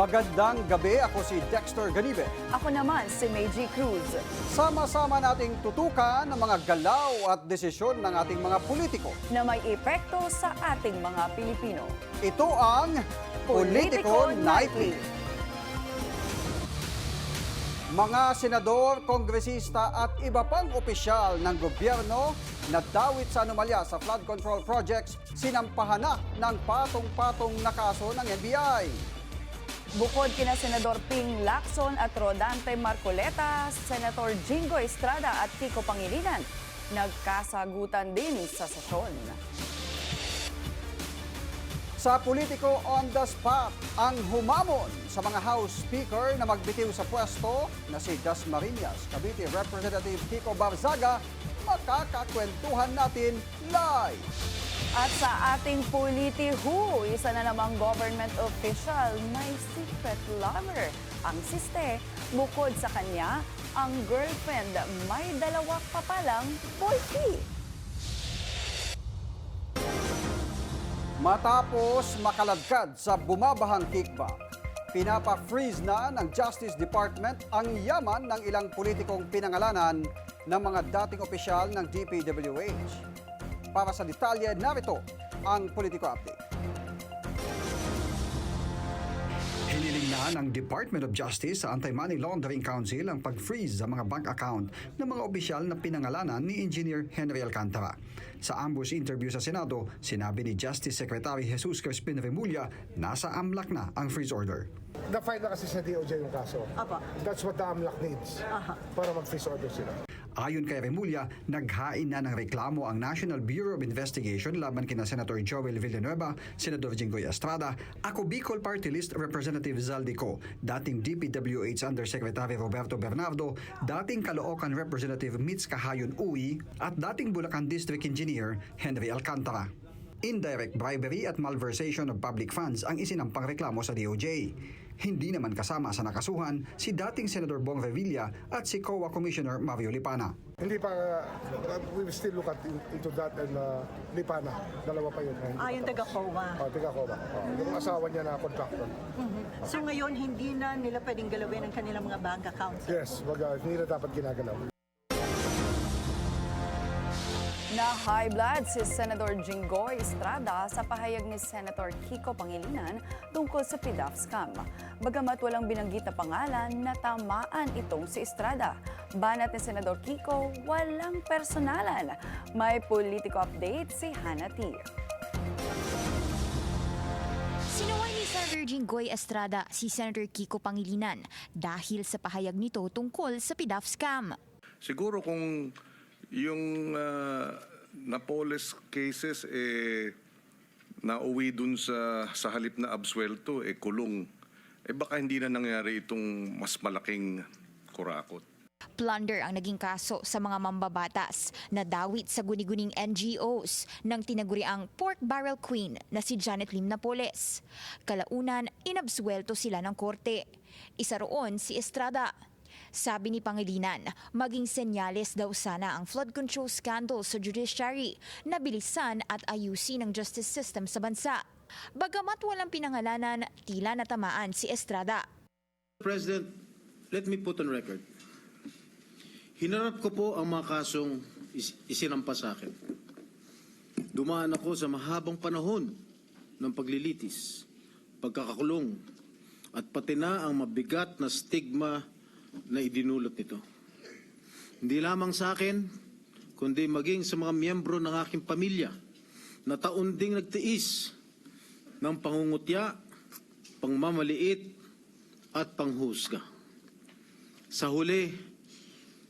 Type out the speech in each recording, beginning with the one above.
Magandang gabi, ako si Dexter Ganibe. Ako naman si Meiji Cruz. Sama-sama nating tutukan ang mga galaw at desisyon ng ating mga politiko. Na may epekto sa ating mga Pilipino. Ito ang Politico Nightly. Mga senador, kongresista at iba pang opisyal ng gobyerno na dawit sa anomalya sa flood control projects sinampahan na ng patong-patong na kaso ng NBI. Bukod kina Senador Ping Lacson at Rodante Marcoleta, Senator Jingo Estrada at Kiko Pangilinan nagkasagutan din sa sesyon. Sa Politico on the Spot, ang humamon sa mga House Speaker na magbitiw sa pwesto na si Dasmariñas, Cavite Representative Kiko Barzaga, makakakwentuhan natin live. At sa ating Politiho, isa na namang government official may secret lover. Ang siste, bukod sa kanya, ang girlfriend may dalawa pa palang boyfriend. Matapos makaladkad sa bumabahang kickback, pinapa-freeze na ng Justice Department ang yaman ng ilang politikong pinangalanan ng mga dating opisyal ng DPWH. Para sa detalye, narito ang Politico Update. Hiniling na ng Department of Justice sa Anti-Money Laundering Council ang pag-freeze sa mga bank account ng mga opisyal na pinangalanan ni Engineer Henry Alcantara. Sa ambush interview sa Senado, sinabi ni Justice Secretary Jesus Crispin Remulla nasa AMLAC na ang freeze order. Na-file na kasi sa DOJ yung kaso. Apa. That's what the AMLAC needs para mag-freeze order sila. Ayon kay Remulla, naghain na ng reklamo ang National Bureau of Investigation laban kina Senator Joel Villanueva, Senador Jingoy Estrada, ako Bicol Party List Representative Zaldico, dating DPWH Undersecretary Roberto Bernardo, dating Caloocan Representative Mitz Kahayon Uy, at dating Bulacan District Engineer Henry Alcantara. Indirect bribery at malversation of public funds ang isinampang reklamo sa DOJ. Hindi naman kasama sa nakasuhan si dating Senador Bong Revilla at si COA Commissioner Mario Lipana. Hindi pa, we will still look at into that and Lipana. Dalawa pa yun. Yung taga-COA. Taga-COA. Yung asawa niya na contractor. So ngayon, hindi na nila pwedeng galawin ang kanilang mga bank accounts? Yes, hindi na dapat ginagalaw. Na high blood si Senator Jingoy Estrada sa pahayag ni Senator Kiko Pangilinan tungkol sa PDAF scam. Bagamat walang binanggit na pangalan, natamaan itong si Estrada. Banat ni Senador Kiko, walang personalan. May Politico update si Hannah T. Sinuway ni Senator Jingoy Estrada si Senator Kiko Pangilinan dahil sa pahayag nito tungkol sa PDAF scam. Siguro kung yung Napoles cases nauwi dun sa halip na absuelto kulong, baka hindi na nangyari itong mas malaking kurakot. Plunder ang naging kaso sa mga mambabatas na dawit sa guni-guning NGOs ng tinaguriang pork barrel queen na si Janet Lim Napoles. Kalaunan, inabsuelto sila ng korte. Isa roon si Estrada. Sabi ni Pangilinan, maging senyales daw sana ang flood control scandal sa judiciary na bilisan at ayusin ang justice system sa bansa. Bagamat walang pinangalanan, tila natamaan si Estrada. President, let me put on record. Hinarap ko po ang mga kasong isinampa sa akin. Dumaan ako sa mahabang panahon ng paglilitis, pagkakakulong, at pati na ang mabigat na stigma na idinulot nito. Hindi lamang sa akin, kundi maging sa mga miyembro ng aking pamilya na taon ding nagtiis ng pangungutya, pangmamaliit at panghusga. Sa huli,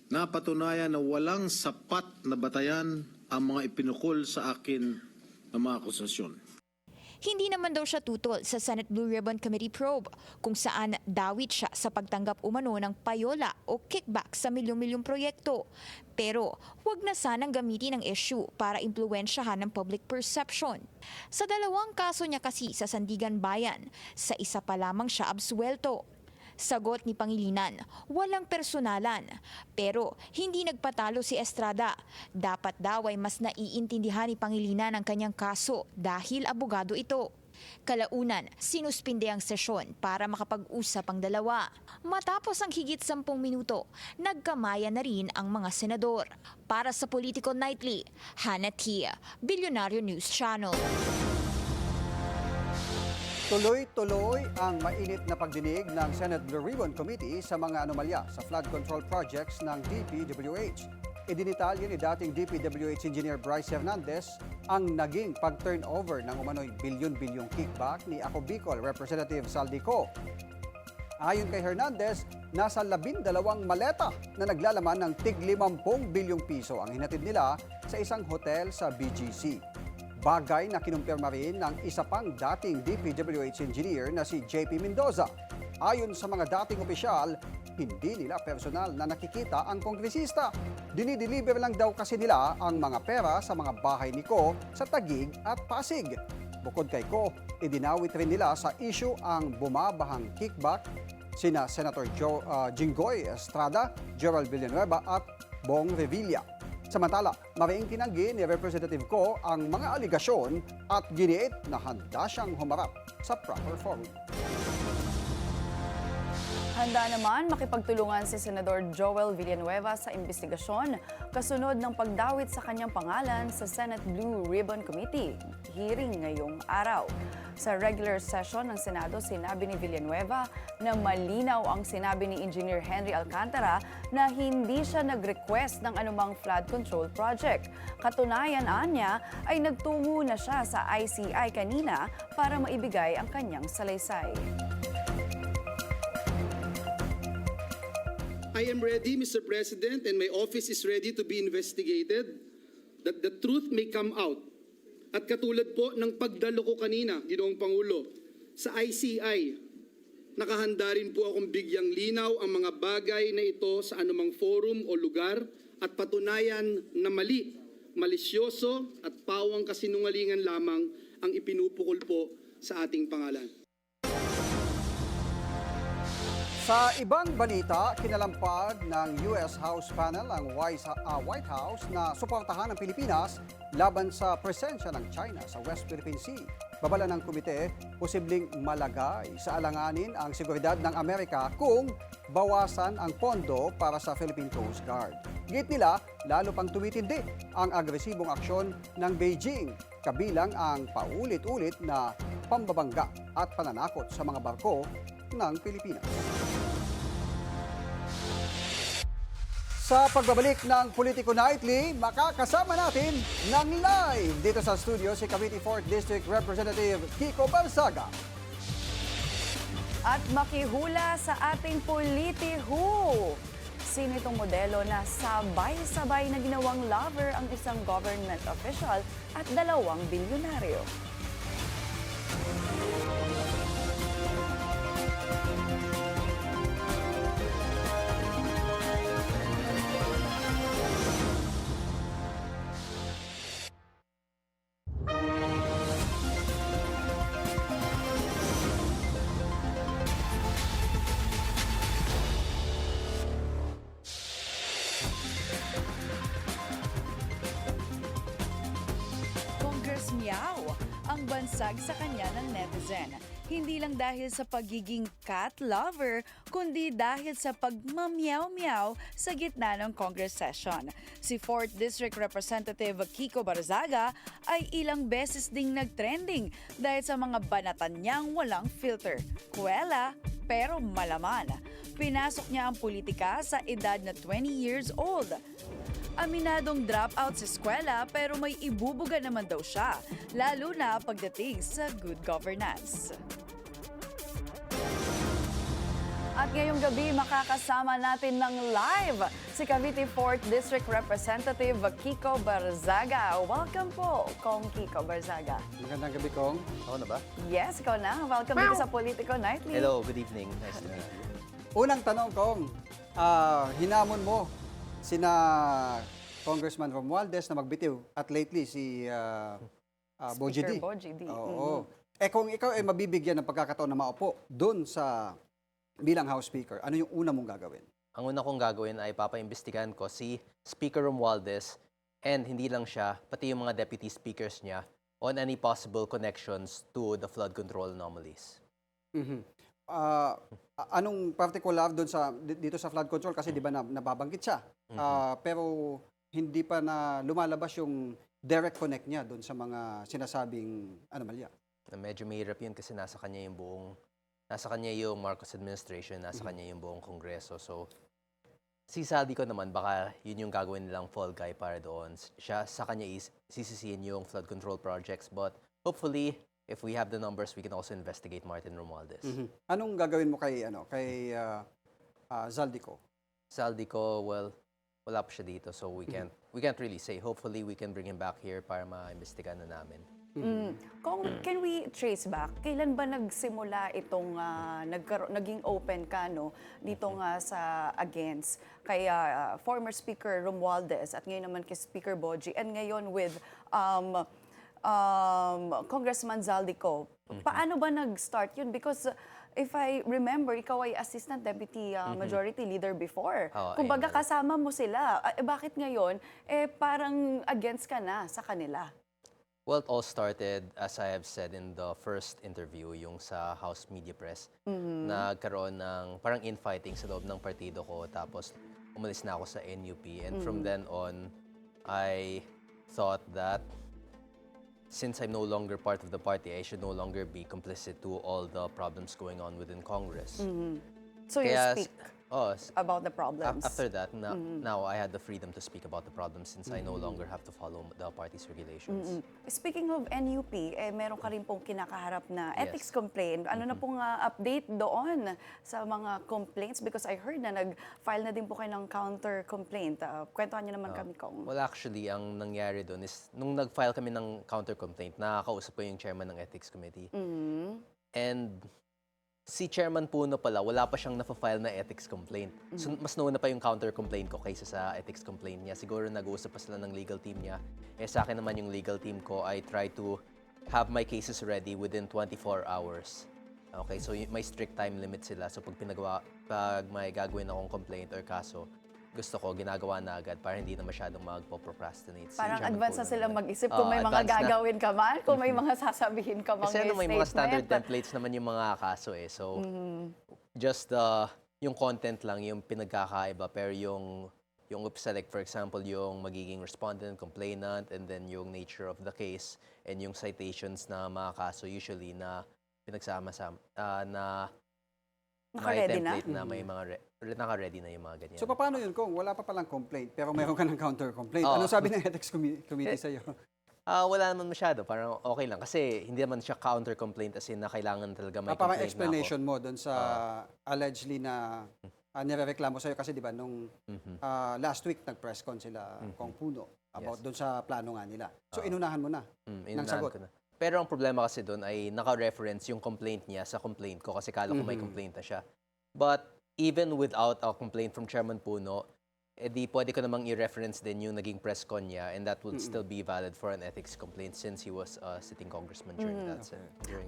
napatunayan na walang sapat na batayan ang mga ipinukol sa akin na mga akusasyon. Hindi naman daw siya tutol sa Senate Blue Ribbon Committee probe kung saan dawit siya sa pagtanggap umano ng payola o kickback sa milyong-milyong proyekto. Pero huwag na sanang gamitin ang issue para impluwensyahan ng public perception. Sa dalawang kaso niya kasi sa Sandigan Bayan, sa isa pa lamang siya absuelto. Sagot ni Pangilinan, walang personalan. Pero hindi nagpatalo si Estrada. Dapat daw ay mas naiintindihan ni Pangilinan ang kanyang kaso dahil abogado ito. Kalaunan, sinuspinde ang sesyon para makapag-usap ang dalawa. Matapos ang higit 10 minuto, nagkamayan na rin ang mga senador. Para sa Political Nightly, Hannah Tia, Bilyonaryo News Channel. Tuloy-tuloy ang mainit na pagdinig ng Senate Blue Ribbon Committee sa mga anomalya sa flood control projects ng DPWH. Idinitalya ni dating DPWH Engineer Bryce Hernandez ang naging pag-turnover ng umano'y bilyon-bilyong kickback ni Ako Bicol Representative Saldico. Ayon kay Hernandez, nasa 12 maleta na naglalaman ng tig-50 bilyong piso ang hinatid nila sa isang hotel sa BGC. Bagay na kinumpirma rin ng isa pang dating DPWH engineer na si JP Mendoza. Ayon sa mga dating opisyal, hindi nila personal na nakikita ang kongresista. Dinideliver lang daw kasi nila ang mga pera sa mga bahay ni Ko sa Taguig at Pasig. Bukod kay Ko, idinawit rin nila sa issue ang bumabahang kickback sina Senator Jinggoy Estrada, Gerald Villanueva at Bong Revilla. Samantala, mariing tinanggi ni Representative Ko ang mga aligasyon at giniit na handa siyang humarap sa proper forum. Handa naman makipagtulungan si Senador Joel Villanueva sa investigasyon kasunod ng pagdawit sa kanyang pangalan sa Senate Blue Ribbon Committee hearing ngayong araw. Sa regular session ng Senado, sinabi ni Villanueva na malinaw ang sinabi ni Engineer Henry Alcantara na hindi siya nag-request ng anumang flood control project. Katunayan niya ay nagtungo na siya sa ICI kanina para maibigay ang kanyang salaysay. I am ready, Mr. President, and my office is ready to be investigated, that the truth may come out. At katulad po ng pagdalo ko kanina, Ginoong Pangulo, sa ICI, nakahanda rin po akong bigyang linaw ang mga bagay na ito sa anumang forum o lugar at patunayan na mali, malisyoso at pawang kasinungalingan lamang ang ipinupukol po sa ating pangalan. Sa ibang balita, kinalampag ng US House panel ang White House na suportahan ang Pilipinas laban sa presensya ng China sa West Philippine Sea. Babala ng komite, posibleng malagay sa alanganin ang seguridad ng Amerika kung bawasan ang pondo para sa Philippine Coast Guard. Git nila, lalo pang tumitindi ang agresibong aksyon ng Beijing, kabilang ang paulit-ulit na pambabangga at pananakot sa mga barko ng Pilipinas. Sa pagbabalik ng Politico Nightly, makakasama natin ng live dito sa studio si Cavite 4th District Representative Kiko Barzaga. At makihula sa ating Politiho. Sino itong modelo na sabay-sabay na ginawang lover ang isang government official at 2 bilyonaryo? Congress Meow ang bansag sa kanya ng netizen. Hindi lang dahil sa pagiging cat lover, kundi dahil sa pagmamyaw-meow sa gitna ng Congress session. Si 4th District Representative Kiko Barzaga ay ilang beses ding nagtrending dahil sa mga banatan niyang walang filter. Kuwela, pero malaman. Pinasok niya ang politika sa edad na 20 years old. Aminadong dropout sa eskwela pero may ibubuga naman daw siya, lalo na pagdating sa good governance. At ngayong gabi, makakasama natin ng live si Cavite 4th District Representative Kiko Barzaga. Welcome po, Kong Kiko Barzaga. Magandang gabi, Kong. Ako na ba? Yes, ikaw na. Welcome dito sa Politico Nightly. Hello, good evening. Nice to meet you. Unang tanong, Kong, hinamon mo sina Congressman Romualdez na magbitiw at lately si Boji D. Speaker Boji D. Oo. Kung ikaw ay mabibigyan ng pagkakataon na maupo doon sa bilang House Speaker, ano yung una mong gagawin? Ang una kong gagawin ay papaimbestigahan ko si Speaker Romualdez and hindi lang siya, pati yung mga deputy speakers niya on any possible connections to the flood control anomalies. Anong particular doon dito sa flood control kasi 'di ba nababanggit siya. Pero hindi pa na lumalabas yung direct connect niya doon sa mga sinasabing anomalya. Na medyo mahirap yun kasi nasa kanya yung Marcos administration, nasa kanya yung buong Kongreso. So, si Saldi ko naman, baka yun yung gagawin nilang fall guy para doon. Sa kanya sisisihin yung flood control projects. But hopefully, if we have the numbers, we can also investigate Martin Romualdez. Anong gagawin mo kay Zaldico? Saldi ko, well, wala pa siya dito. So, we can't really say. Hopefully, we can bring him back here para ma-investigahan na namin. Can we trace back? Kailan ba nagsimula itong naging open ka dito nga sa against kay former Speaker Romualdez at ngayon naman kay Speaker Boji and ngayon with Congressman Zaldico? Paano ba nag-start yun? Because if I remember, ikaw ay Assistant Deputy Majority Leader before. Kumbaga kasama mo sila. Bakit ngayon parang against ka na sa kanila? Well, it all started, as I have said in the first interview, yung sa House Media Press, nagkaroon ng parang infighting sa loob ng partido ko, tapos umalis na ako sa NUP. And from then on, I thought that since I'm no longer part of the party, I should no longer be complicit to all the problems going on within Congress. So you Kaya, speak oh, about the problems. after that, now I had the freedom to speak about the problems since I no longer have to follow the party's regulations. Speaking of NUP, meron ka rin pong kinakaharap na Yes. ethics complaint. Ano na pong update doon sa mga complaints? Because I heard na nag-file na din po kayo ng counter complaint. Kwentuhan niyo naman kami kung... Well, actually, ang nangyari doon is, nung nag-file kami ng counter-complaint, nakakausap ko yung chairman ng Ethics Committee. And si Chairman Puno pala, wala pa siyang na-file na ethics complaint. So, mas nauna pa yung counter-complaint ko kaysa sa ethics complaint niya. Siguro nag-uusap pa sila ng legal team niya. Sa akin naman yung legal team ko, I try to have my cases ready within 24 hours. Okay, so may strict time limit sila. So pag may gagawin akong complaint or kaso, gusto ko ginagawa na agad para hindi na masyadong magpo-procrastinate. Parang Chairman advance Puno na sila naman. mag-isip kung may mga Advance na. gagawin ka man, kung may mga sasabihin ka mang Kasi may mga standard statement. templates naman yung mga kaso eh. So, just yung content lang yung pinagkakaiba. Pero yung select, for example, yung magiging respondent, complainant, and then yung nature of the case, and yung citations na mga kaso usually na pinagsama-sama, na may Naka-ready na? template na may mga naka-ready na yung mga ganyan. So paano yun kung wala pa palang complaint pero mayroon ka ng counter complaint? Oo. Ano sabi ng ethics committee sa iyo? Wala naman masyado. Parang okay lang. Kasi hindi naman siya counter-complaint as in na kailangan talaga may Parang complaint explanation na mo doon sa allegedly na nirereklamo sa iyo kasi 'di ba nung last week nag-press con sila Kong Puno about doon sa plano nga nila. So inunahan mo na ng Inunahan sagot. ko na. Pero ang problema kasi doon ay naka-reference yung complaint niya sa complaint ko kasi kala ko may complaint na siya. But even without a complaint from Chairman Puno, di pwede ko namang i-reference din yung naging press con niya and that would still be valid for an ethics complaint since he was a sitting congressman during that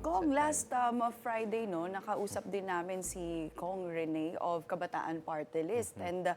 Kong, time. last Friday, nakausap din namin si Kong Rene of Kabataan Party List. And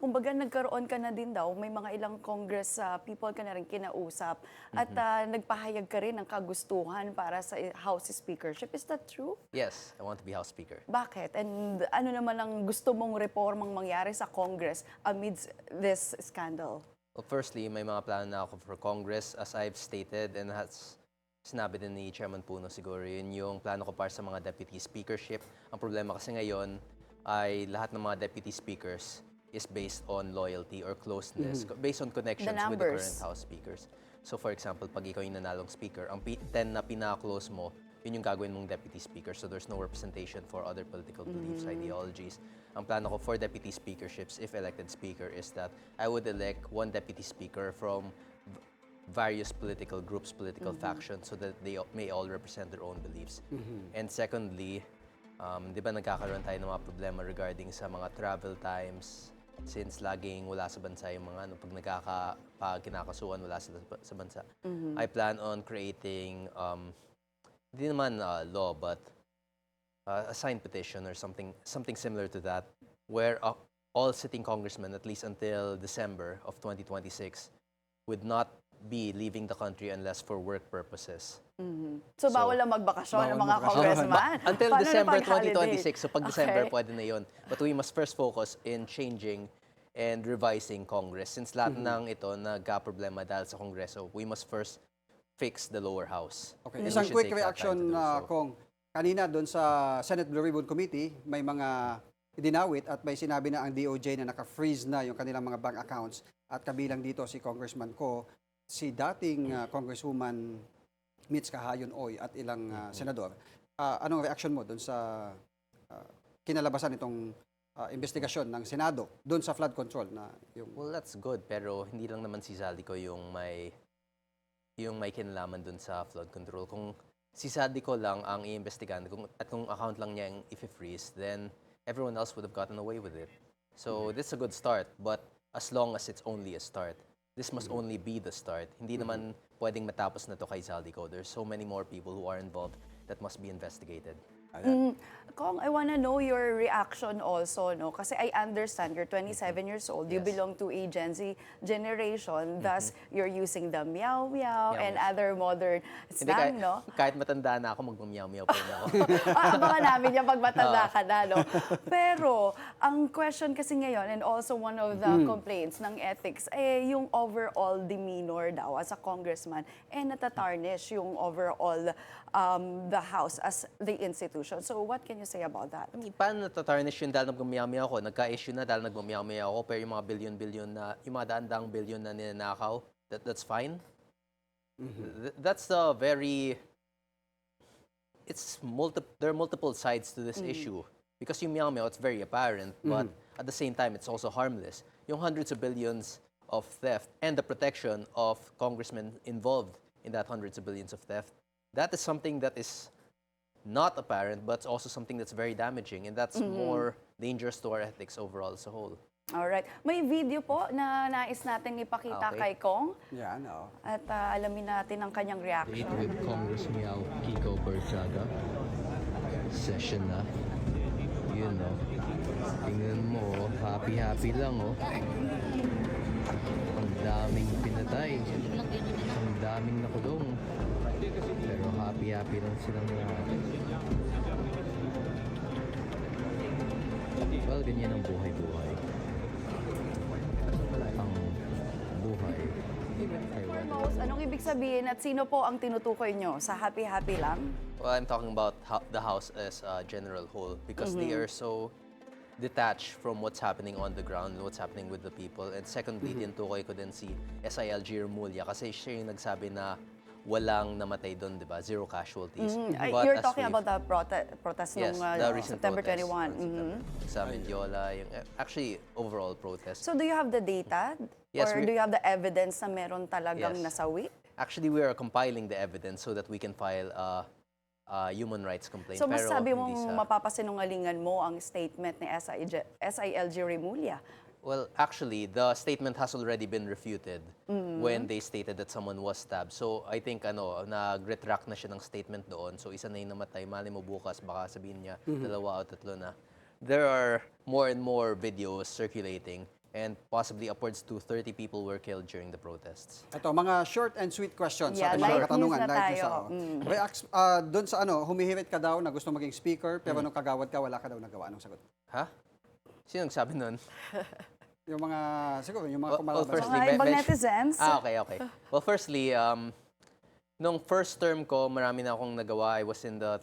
kumbaga nagkaroon ka na din daw, may mga ilang Congress people ka na rin kinausap. At nagpahayag ka rin ng kagustuhan para sa House Speakership. Is that true? Yes, I want to be House Speaker. Bakit? And ano naman ang gusto mong reformang mangyari sa Congress amidst this scandal? Well, firstly, may mga plano na ako for Congress as I've stated and has sinabi din ni Chairman Puno siguro yun yung plano ko para sa mga deputy speakership. Ang problema kasi ngayon ay lahat ng mga deputy speakers is based on loyalty or closeness, based on connections with the numbers. current House speakers. So for example, pag ikaw yung nanalong speaker, ang 10 na pinaka-close mo, yun yung gagawin mong deputy speaker. So there's no representation for other political beliefs, ideologies. Ang plano ko for deputy speakerships, if elected speaker, is that I would elect one deputy speaker from various political groups, political factions, so that they may all represent their own beliefs. And secondly, di ba nagkakaroon tayo ng mga problema regarding sa mga travel times, since laging wala sa bansa yung mga pag kinakasuhan, wala sila sa bansa. I plan on creating, hindi naman law, but a signed petition or something similar to that, where all sitting congressmen, at least until December of 2026, would not be leaving the country unless for work purposes. So, bawal lang magbakasyon ng mga congressman? Until Paano na December pag-holiday? 2026, so pag December Okay. pwede na yun. But we must first focus in changing and revising Congress. Since lahat ng ito nagka-problema dahil sa Kongreso, we must first fix the lower house. Okay, And we isang should quick take that time reaction to do so. Kong. Kanina doon sa Senate Blue Ribbon Committee, may mga dinawit at may sinabi na ang DOJ na naka-freeze na yung kanilang mga bank accounts at kabilang dito si Congressman Ko, si dating Congresswoman Mitch Kahayon Oy at ilang senador. Anong reaction mo doon sa kinalabasan itong investigasyon ng Senado doon sa flood control na yung Well, that's good. Pero hindi lang naman si Zaldico yung may kinalaman dun sa flood control. Kung si Zaldico lang ang iimbestigahan at kung account lang niya yung i-freeze, then everyone else would have gotten away with it. So this is a good start. But as long as it's only a start, this must only be the start. Hindi naman pwedeng matapos na to kay Zaldico. There's so many more people who are involved that must be investigated. Kong, I wanna know your reaction also, no? Kasi I understand you're 27 years old. You Yes. belong to a Gen Z generation. Thus, you're using the meow meow Meow. and other modern Hindi, slang, no? kahit matanda na ako, magmamiyaw-miyaw pa rin ako. Abangan namin yan pag matanda ka na, no? Pero, ang question kasi ngayon, and also one of the complaints ng ethics, yung overall demeanor daw as a congressman, natatarnish yung overall the House as the institution. So, what can you say about that? I mean, paano natatarnish yun dahil nagmamiyaw-miyaw ako? Nagka-issue na dahil nagmamiyaw-miyaw ako, pero yung mga billion-billion na, yung mga daan-daang billion na ninanakaw, that's fine? That's the very, there are multiple sides to this issue. Because yung meow-meow, it's very apparent, but at the same time, it's also harmless. Yung hundreds of billions of theft and the protection of congressmen involved in that hundreds of billions of theft, that is something that is not apparent, but it's also something that's very damaging, and that's more dangerous to our ethics overall as a whole. Alright. May video po na nais natin ipakita Okay. kay Kong. yan, oo. At alamin natin ang kanyang reaction. Date with Congress Meow Kiko Bersaga. Session na. Yun, no? Tingnan mo, happy-happy lang, oh. Ang daming pinatay. Ang daming nakulong. Pero happy-happy lang silang lahat. Well, ganyan ang buhay-buhay. Ang buhay ay wala. Foremost, anong ibig sabihin at sino po ang tinutukoy nyo? Sa happy-happy lang? Well, I'm talking about the House as a general whole because they are so detached from what's happening on the ground and what's happening with the people. And secondly, tinutukoy ko din si SILG Remulla kasi siya yung nagsabi na walang namatay doon, di ba? Zero casualties. But You're as talking we've- about the protest Yes, nung the recent September protest 21. on September. Sa Mendiola, yung, actually, overall protest. So do you have the data? Yes, Or we- do you have the evidence na meron talagang Yes. nasawi? Actually, we are compiling the evidence so that we can file a human rights complaint. So Pero masasabi hindi mong sa- mapapasinungalingan mo ang statement ni SILG Remulla. Well, actually, the statement has already been refuted when they stated that someone was stabbed. So, I think, nag-retract na siya ng statement doon. So, isa na yung namatay. Mali mo bukas, baka sabihin niya, dalawa o tatlo na. There are more and more videos circulating and possibly upwards to 30 people were killed during the protests. Ito, mga short and sweet questions Yeah, sa ating light mga news katanungan. na Light news, tayo. oo. Doon sa humihirit ka daw na gusto maging speaker, pero nung kagawad ka, wala ka daw nagawa. Anong sagot? Ha? Sino nagsabi nun? Yung mga, siguro, yung mga Well, kumalaban. firstly, Mga ibang netizens. Okay. Well, firstly, nung first term ko, marami na akong nagawa. I was in the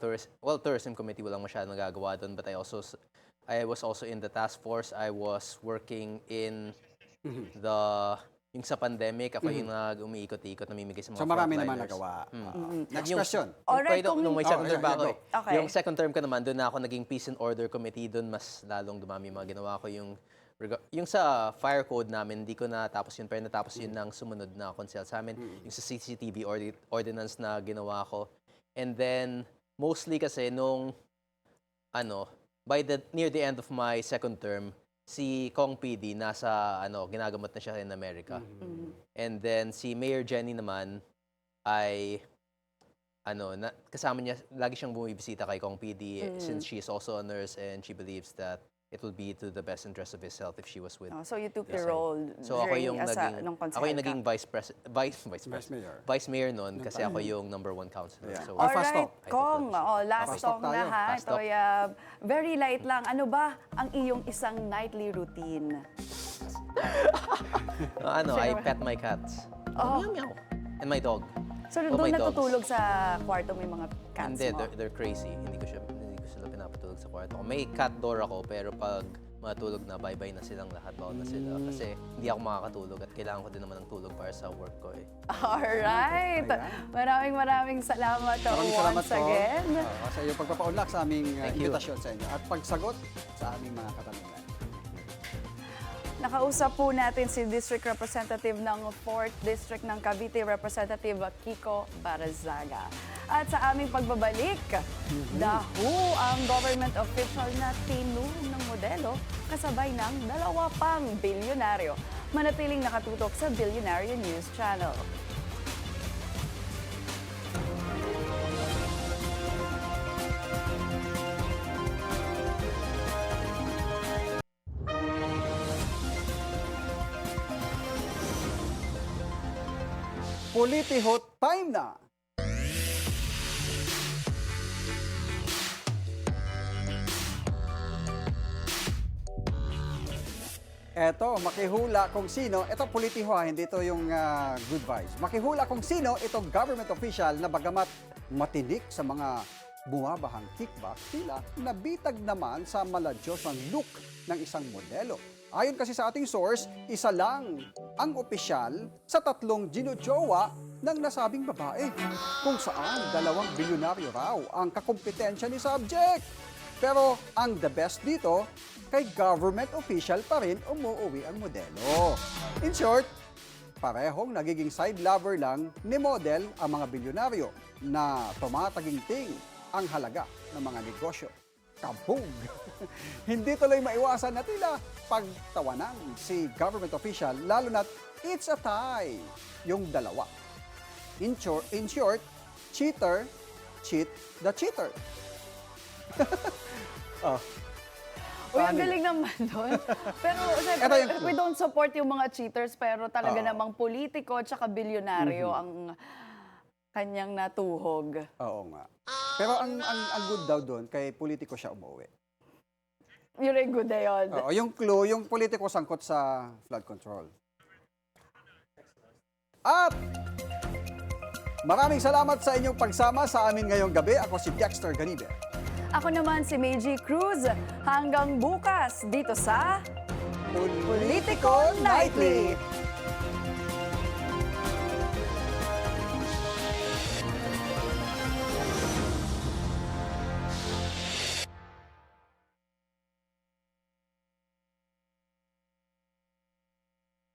tourism committee, walang masyadong nagagawa doon. But I was also in the task force. I was working in yung sa pandemic. Ako yung umiikot-ikot, namimigay sa mga So marami naman frontliners. nagawa. Next Yung- question. Alright, Nung may second term pa ako eh. Okay. Yung second term ko naman, doon na ako naging Peace and Order Committee. Doon mas lalong dumami yung mga ginawa ko. Yung sa fire code namin, hindi ko natapos yun, pero natapos yun ng sumunod na konsel sa amin. Yung sa CCTV ordinance na ginawa ko. And then, mostly kasi nung, near the end of my second term, si Kong PD nasa, ginagamot na siya in America. And then, si Mayor Jenny naman ay, kasama niya, lagi siyang bumibisita kay Kong PD since she is also a nurse and she believes that it will be to the best interest of his health if she was with. Oh, so you took the Yes, role So ako during yung as naging, nung ako yung konsehal ka. naging vice mayor noon kasi ako yung #1 counselor. Yeah. So, Or fast Alright, talk. Kong. Last Fast talk talk tayo. na ha. Fast Ito, talk. very light lang. Ano ba ang iyong isang nightly routine? I pet my cats. Oh. Meow, meow. And my dog. So Oh, doon my dogs. natutulog sa kwarto may mga cats Hindi, mo? they're crazy. Hindi ko sila pinapatulog sa kwarto ko. May cat door ako, pero pag matulog na, bye-bye na silang lahat. Bawal na sila. Kasi hindi ako makakatulog at kailangan ko din naman ng tulog para sa work ko eh. Alright. Maraming salamat Maraming salamat once po again. sa iyong pagpapaunlak sa aming Thank you. invitasyon sa inyo at pagsagot sa aming mga katanungan. Nakausap po natin si District Representative ng 4th District ng Cavite, Representative Kiko Barazaga. At sa aming pagbabalik, daho ang government official na tinulong ng modelo kasabay ng 2 pang bilyonaryo. Manatiling nakatutok sa Billionaire News Channel. Politihot time na! Eto, makihula kung sino, ito politiho ha, hindi ito yung good vibes. Makihula kung sino itong government official na bagamat matinik sa mga bumabahang kickback, tila nabitag naman sa maladyosang look ng isang modelo. Ayon kasi sa ating source, isa lang ang opisyal sa 3 ginujowa ng nasabing babae, kung saan 2 bilyonaryo raw ang kakumpetensya ni subject. Pero ang the best dito, kay government official pa rin umuwi ang modelo. In short, parehong nagiging side lover lang ni model ang mga bilyonaryo na tumataginting ang halaga ng mga negosyo. Kabog! Hindi tuloy maiwasan na tila pagtawanan si government official, lalo na't it's a tie, yung dalawa. In short, cheater, cheat the cheater. Uy, ang galing naman doon. Pero siyempre, Ito yung- we don't support yung mga cheaters, pero talaga Oo. namang politiko at saka bilyonaryo ang kanyang natuhog. Oo nga. Pero ang good daw doon, kay politiko siya umuwi. Yun ay good na yun. Oo, yung clue, yung politiko sangkot sa flood control. At maraming salamat sa inyong pagsama sa amin ngayong gabi. Ako si Dexter Ganibe. Ako naman si Meiji Cruz. Hanggang bukas dito sa Politico Nightly!